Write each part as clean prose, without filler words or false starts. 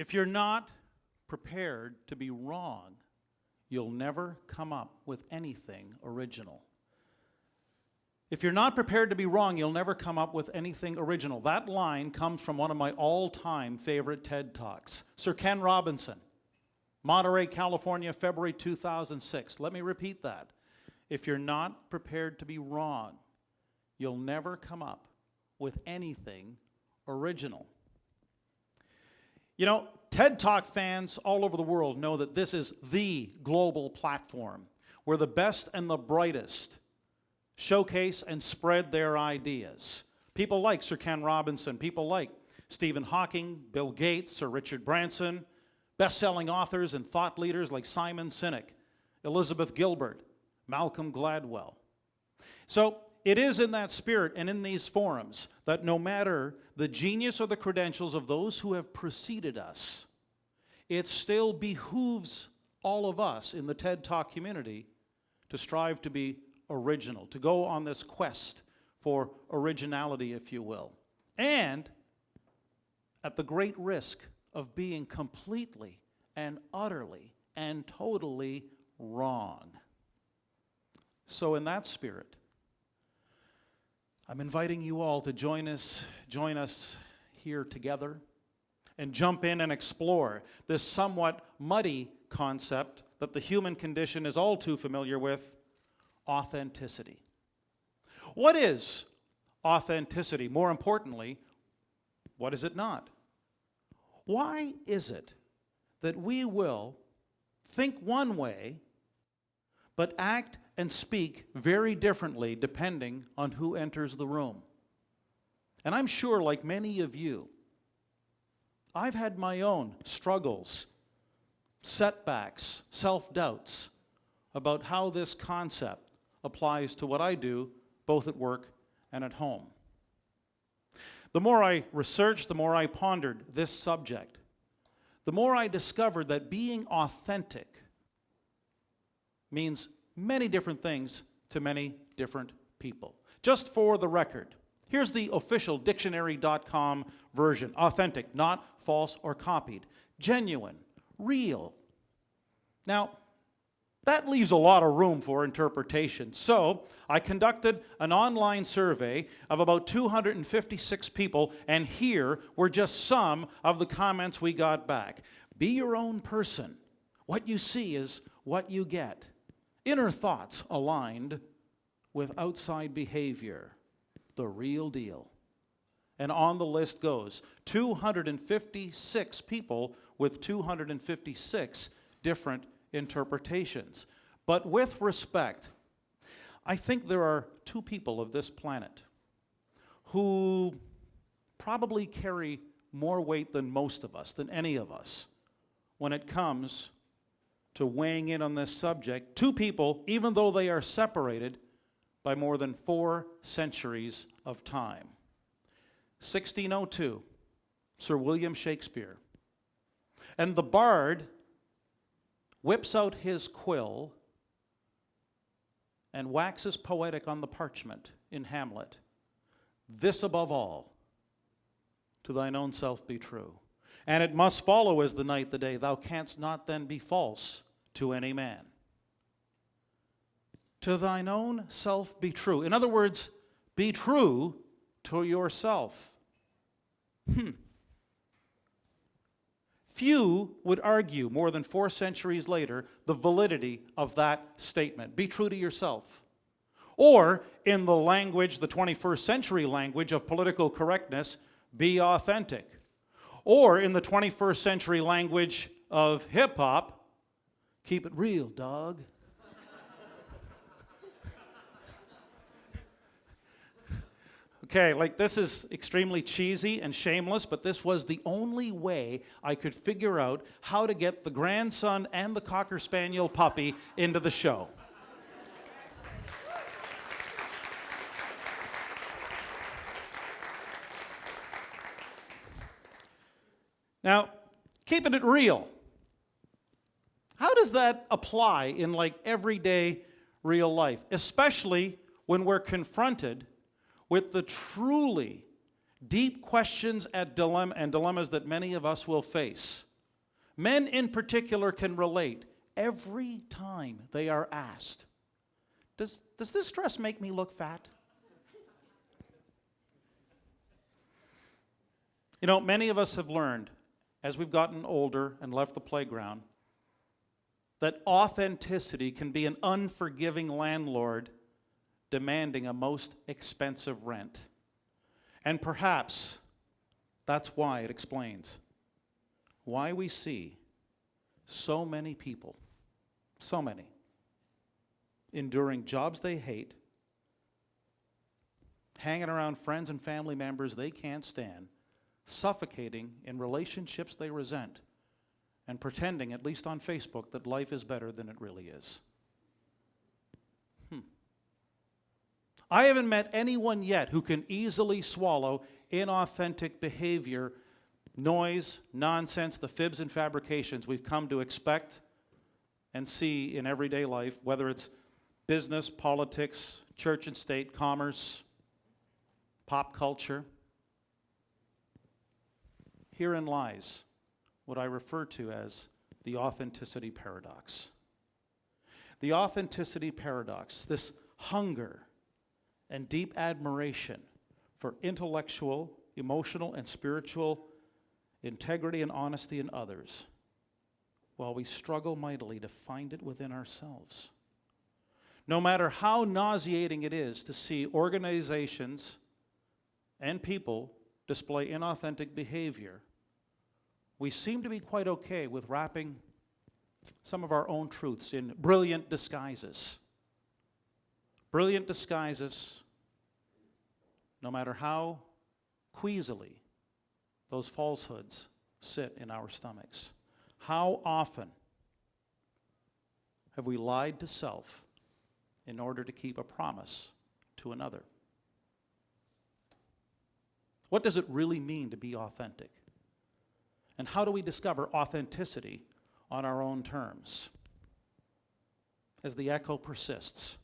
If you're not prepared to be wrong, you'll never come up with anything original. If you're not prepared to be wrong, you'll never come up with anything original. That line comes from one of my all-time favorite TED Talks. Sir Ken Robinson, Monterey, California, February 2006. Let me repeat that. If you're not prepared to be wrong, you'll never come up with anything original. You know, TED Talk fans all over the world know that this is the global platform where the best and the brightest showcase and spread their ideas. People like Sir Ken Robinson, people like Stephen Hawking, Bill Gates, Sir Richard Branson, best-selling authors and thought leaders like Simon Sinek, Elizabeth Gilbert, Malcolm Gladwell. So it is in that spirit and in these forums that no matter the genius or the credentials of those who have preceded us, it still behooves all of us in the TED Talk community to strive to be original, to go on this quest for originality, if you will, and at the great risk of being completely and utterly and totally wrong. So in that spirit, I'm inviting you all to join us here together and jump in and explore this somewhat muddy concept that the human condition is all too familiar with: authenticity. What is authenticity? More importantly, what is it not? Why is it that we will think one way but act and speak very differently depending on who enters the room? And I'm sure, like many of you, I've had my own struggles, setbacks, self-doubts about how this concept applies to what I do, both at work and at home. The more I researched, the more I pondered this subject, the more I discovered that being authentic means many different things to many different people. Just for the record, here's the official dictionary.com version. Authentic, not false or copied. Genuine, real. Now, that leaves a lot of room for interpretation. So I conducted an online survey of about 256 people, and here were just some of the comments we got back. Be your own person. What you see is what you get. Inner thoughts aligned with outside behavior. The real deal. And on the list goes 256 people with 256 different interpretations. But with respect, I think there are two people of this planet who probably carry more weight than most of us, than any of us, when it comes to weighing in on this subject. Two people, even though they are separated by more than 4 centuries of time. 1602, Sir William Shakespeare. And the bard whips out his quill and waxes poetic on the parchment in Hamlet. This above all, to thine own self be true. And it must follow as the night the day, thou canst not then be false to any man. To thine own self be true. In other words, be true to yourself. Few would argue more than 4 centuries later the validity of that statement. Be true to yourself. Or, in the language, the 21st century language of political correctness, be authentic. Or, in the 21st century language of hip-hop, keep it real, dog. Okay, like this is extremely cheesy and shameless, but this was the only way I could figure out how to get the grandson and the Cocker Spaniel puppy into the show. Now, keeping it real. How does that apply in like everyday real life, especially when we're confronted with the truly deep questions and dilemmas that many of us will face Men in particular can relate every time they are asked, does this dress make me look fat? You know, many of us have learned, as we've gotten older and left the playground, that authenticity can be an unforgiving landlord demanding a most expensive rent. And perhaps that's why it explains why we see so many people, so many, enduring jobs they hate, hanging around friends and family members they can't stand, suffocating in relationships they resent, and pretending, at least on Facebook, that life is better than it really is. I haven't met anyone yet who can easily swallow inauthentic behavior, noise, nonsense, the fibs and fabrications we've come to expect and see in everyday life, whether it's business, politics, church and state, commerce, pop culture. Herein lies what I refer to as the authenticity paradox. The authenticity paradox, this hunger and deep admiration for intellectual, emotional, and spiritual integrity and honesty in others, while we struggle mightily to find it within ourselves. No matter how nauseating it is to see organizations and people display inauthentic behavior, we seem to be quite okay with wrapping some of our own truths in brilliant disguises. Brilliant disguises, no matter how queasily those falsehoods sit in our stomachs. How often have we lied to self in order to keep a promise to another? What does it really mean to be authentic? And how do we discover authenticity on our own terms? As the echo persists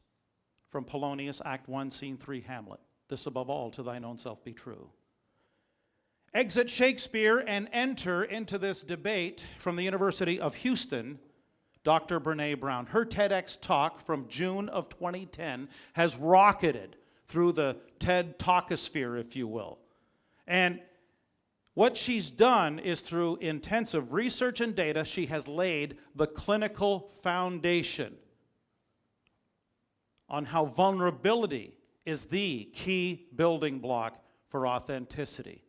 from Polonius, Act 1, Scene 3, Hamlet, this above all to thine own self be true. Exit Shakespeare and enter into this debate from the University of Houston, Dr. Brene Brown. Her TEDx talk from June of 2010 has rocketed through the TED Talkosphere, if you will. And what she's done is through intensive research and data, she has laid the clinical foundation on how vulnerability is the key building block for authenticity.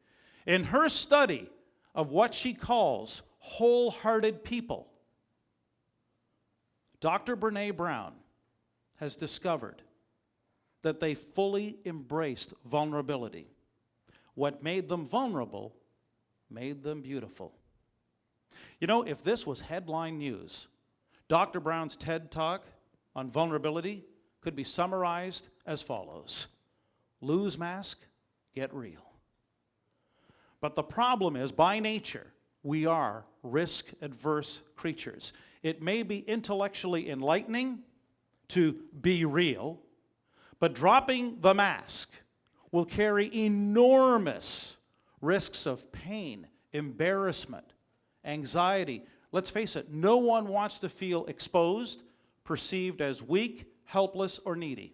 In her study of what she calls wholehearted people, Dr. Brene Brown has discovered that they fully embraced vulnerability. What made them vulnerable made them beautiful. You know, if this was headline news, Dr. Brown's TED Talk on vulnerability could be summarized as follows: lose mask, get real. But the problem is, by nature, we are risk-averse creatures. It may be intellectually enlightening to be real, but dropping the mask will carry enormous risks of pain, embarrassment, anxiety. Let's face it, no one wants to feel exposed, perceived as weak, helpless, or needy.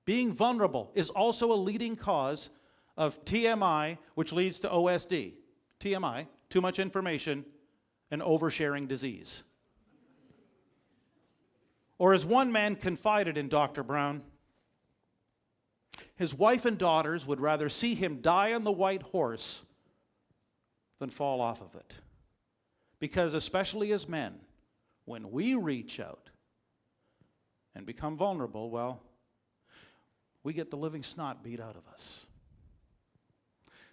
Being vulnerable is also a leading cause of TMI, which leads to OSD. TMI, too much information, and oversharing disease. Or as one man confided in Dr. Brown, his wife and daughters would rather see him die on the white horse than fall off of it. Because especially as men, when we reach out and become vulnerable, well, we get the living snot beat out of us.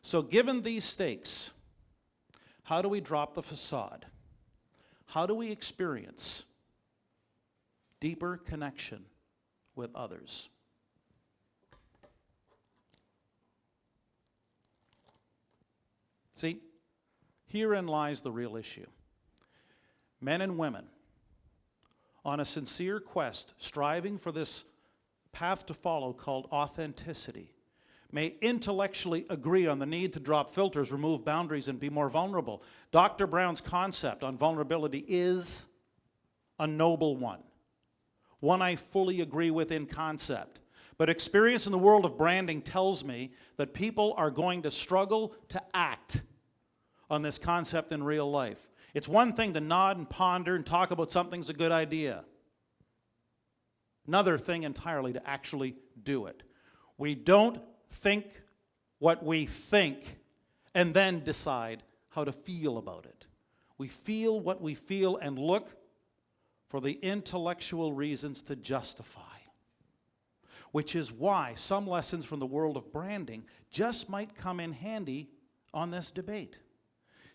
So given these stakes, how do we drop the facade? How do we experience deeper connection with others? See, herein lies the real issue. Men and women, on a sincere quest, striving for this path to follow called authenticity, may intellectually agree on the need to drop filters, remove boundaries, and be more vulnerable. Dr. Brown's concept on vulnerability is a noble one I fully agree with in concept. But experience in the world of branding tells me that people are going to struggle to act on this concept in real life. It's one thing to nod and ponder and talk about something's a good idea. Another thing entirely to actually do it. We don't think what we think and then decide how to feel about it. We feel what we feel and look for the intellectual reasons to justify. Which is why some lessons from the world of branding just might come in handy on this debate.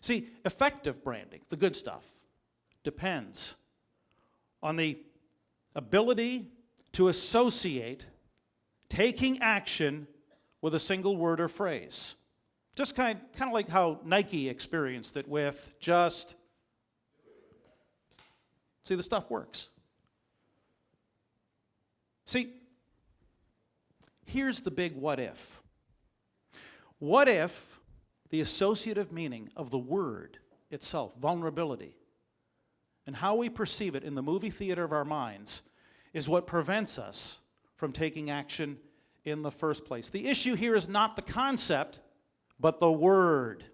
See, effective branding, the good stuff, depends on the ability to associate taking action with a single word or phrase. Just kind of like how Nike experienced it with just, see, the stuff works. See, here's the big what if. What if the associative meaning of the word itself, vulnerability, and how we perceive it in the movie theater of our minds is what prevents us from taking action in the first place? The issue here is not the concept, but the word.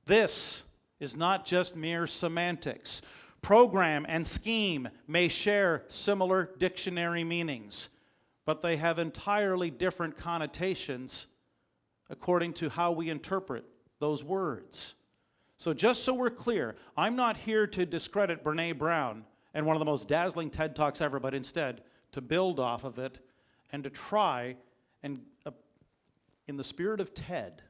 This is not just mere semantics. Program and scheme may share similar dictionary meanings, but they have entirely different connotations according to how we interpret those words. So just so we're clear, I'm not here to discredit Brené Brown and one of the most dazzling TED Talks ever, but instead to build off of it and to try and, in the spirit of TED,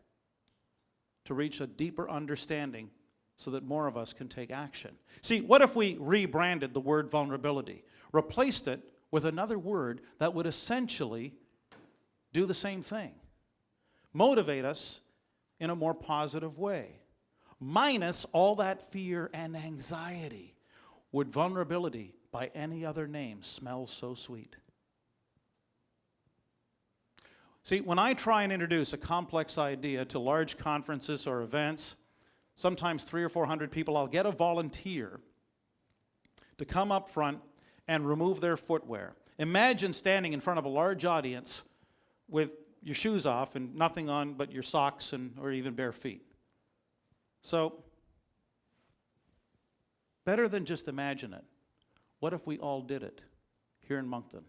to reach a deeper understanding so that more of us can take action. See, what if we rebranded the word vulnerability, replaced it with another word that would essentially do the same thing? Motivate us in a more positive way, minus all that fear and anxiety. Would vulnerability, by any other name, smell so sweet? See, when I try and introduce a complex idea to large conferences or events, sometimes 300 or 400 people, I'll get a volunteer to come up front and remove their footwear. Imagine standing in front of a large audience with your shoes off and nothing on but your socks or even bare feet. So, better than just imagine it, what if we all did it here in Moncton?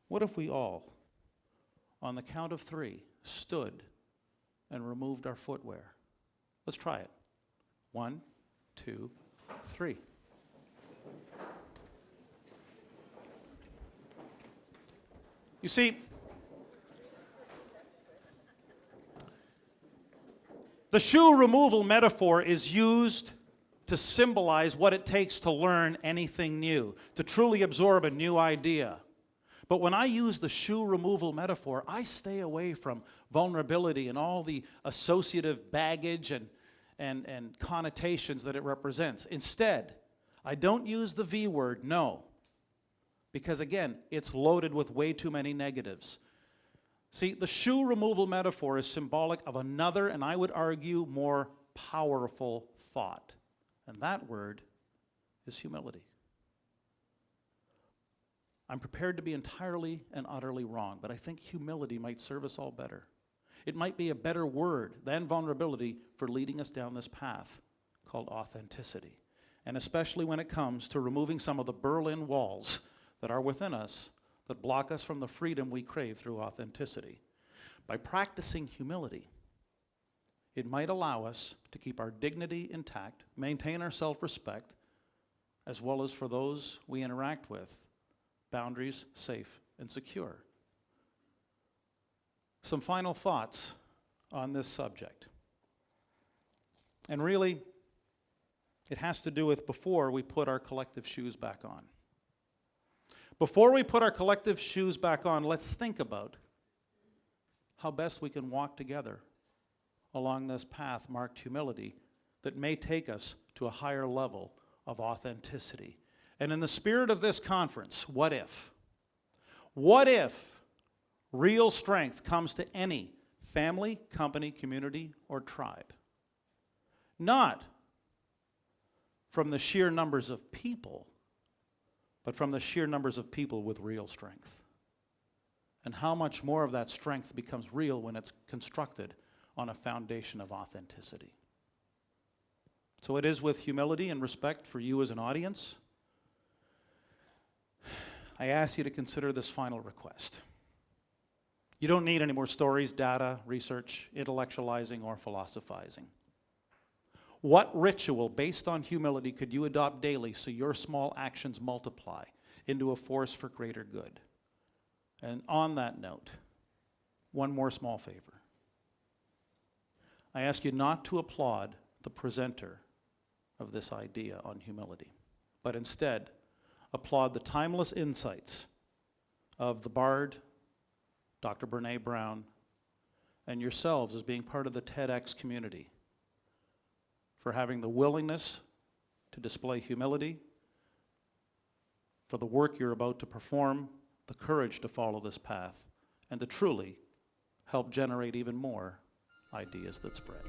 What if we all, on the count of 3, stood and removed our footwear? Let's try it. 1, 2, 3. You see, the shoe removal metaphor is used to symbolize what it takes to learn anything new, to truly absorb a new idea. But when I use the shoe removal metaphor, I stay away from vulnerability and all the associative baggage and connotations that it represents. Instead, I don't use the V word, no, because again, it's loaded with way too many negatives. See, the shoe removal metaphor is symbolic of another, and I would argue, more powerful thought. And that word is humility. I'm prepared to be entirely and utterly wrong, but I think humility might serve us all better. It might be a better word than vulnerability for leading us down this path called authenticity. And especially when it comes to removing some of the Berlin walls that are within us that block us from the freedom we crave through authenticity. By practicing humility, it might allow us to keep our dignity intact, maintain our self-respect, as well as for those we interact with, boundaries safe and secure. Some final thoughts on this subject. And really, it has to do with before we put our collective shoes back on. Before we put our collective shoes back on, let's think about how best we can walk together along this path marked humility that may take us to a higher level of authenticity. And in the spirit of this conference, what if? What if Real strength comes to any family, company, community, or tribe. Not from the sheer numbers of people, but from the sheer numbers of people with real strength. And how much more of that strength becomes real when it's constructed on a foundation of authenticity. So it is with humility and respect for you as an audience, I ask you to consider this final request. You don't need any more stories, data, research, intellectualizing, or philosophizing. What ritual based on humility could you adopt daily so your small actions multiply into a force for greater good? And on that note, one more small favor. I ask you not to applaud the presenter of this idea on humility, but instead applaud the timeless insights of the Bard, Dr. Brene Brown, and yourselves as being part of the TEDx community for having the willingness to display humility, for the work you're about to perform, the courage to follow this path, and to truly help generate even more ideas that spread.